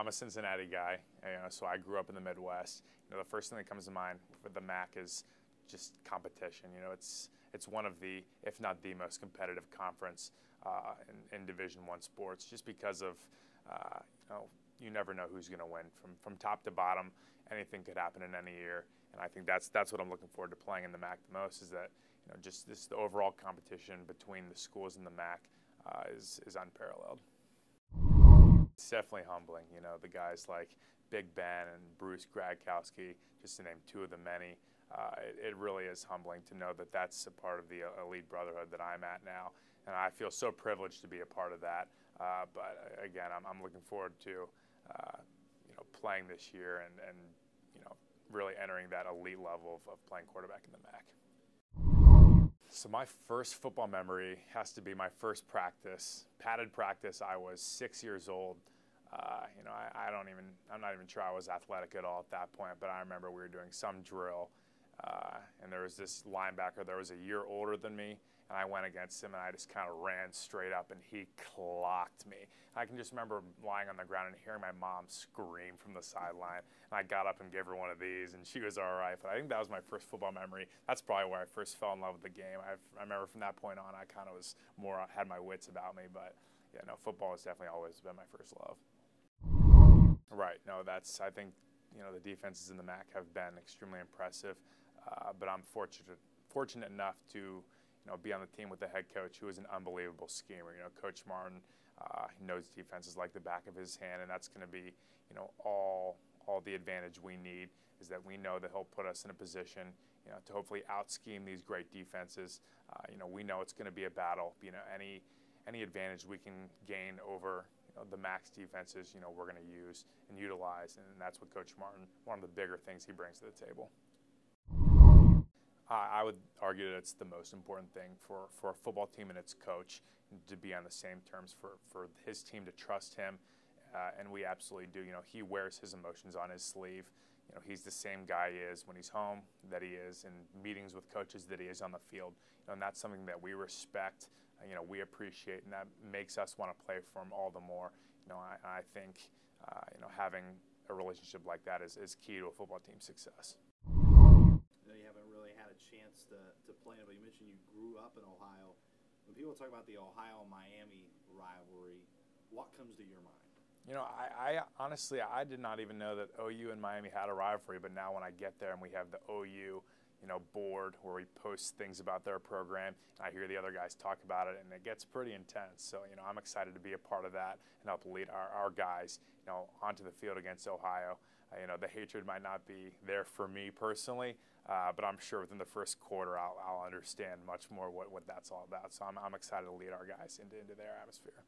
I'm a Cincinnati guy, so I grew up in the Midwest. The first thing that comes to mind with the MAC is just competition. It's one of the, if not the most competitive conference in Division I sports, just because of you never know who's going to win from top to bottom. Anything could happen in any year, and I think that's what I'm looking forward to playing in the MAC the most. Is that just the overall competition between the schools in the MAC is unparalleled. It's definitely humbling. The guys like Big Ben and Bruce Gradkowski, just to name two of the many. It really is humbling to know that that's a part of the elite brotherhood that I'm at now, and I feel so privileged to be a part of that. But again, I'm looking forward to playing this year and really entering that elite level of playing quarterback in the MAC. So my first football memory has to be my first practice, padded practice. I was 6 years old. I'm not even sure I was athletic at all at that point, but I remember we were doing some drill, and there was this linebacker that was a year older than me, and I went against him, and I just kind of ran straight up, and he clocked me. I can just remember lying on the ground and hearing my mom scream from the sideline, and I got up and gave her one of these, and she was all right. But I think that was my first football memory. That's probably where I first fell in love with the game. I remember from that point on, I kind of was had my wits about me, but yeah, no, football has definitely always been my first love. Right. No, I think, the defenses in the MAC have been extremely impressive, but I'm fortunate enough to, be on the team with the head coach who is an unbelievable schemer. Coach Martin, he knows defenses like the back of his hand, and that's going to be, all the advantage we need is that we know that he'll put us in a position, to hopefully out-scheme these great defenses. We know it's going to be a battle. Any advantage we can gain over the MAC's defenses, we're going to use and utilize, and that's what Coach Martin, one of the bigger things he brings to the table. I would argue that it's the most important thing for a football team and its coach to be on the same terms, for his team to trust him, and we absolutely do. He wears his emotions on his sleeve. He's the same guy he is when he's home that he is in meetings with coaches that he is on the field, and that's something that we respect. We appreciate, and that makes us want to play for him all the more. I think having a relationship like that is key to a football team's success. I know you haven't really had a chance to play it, but you mentioned you grew up in Ohio. When people talk about the Ohio-Miami rivalry, what comes to your mind? I honestly, I did not even know that OU and Miami had a rivalry, but now when I get there and we have the OU board where we post things about their program, and I hear the other guys talk about it, and it gets pretty intense. So, I'm excited to be a part of that and help lead our guys, onto the field against Ohio. The hatred might not be there for me personally, but I'm sure within the first quarter I'll understand much more what that's all about. So I'm excited to lead our guys into their atmosphere.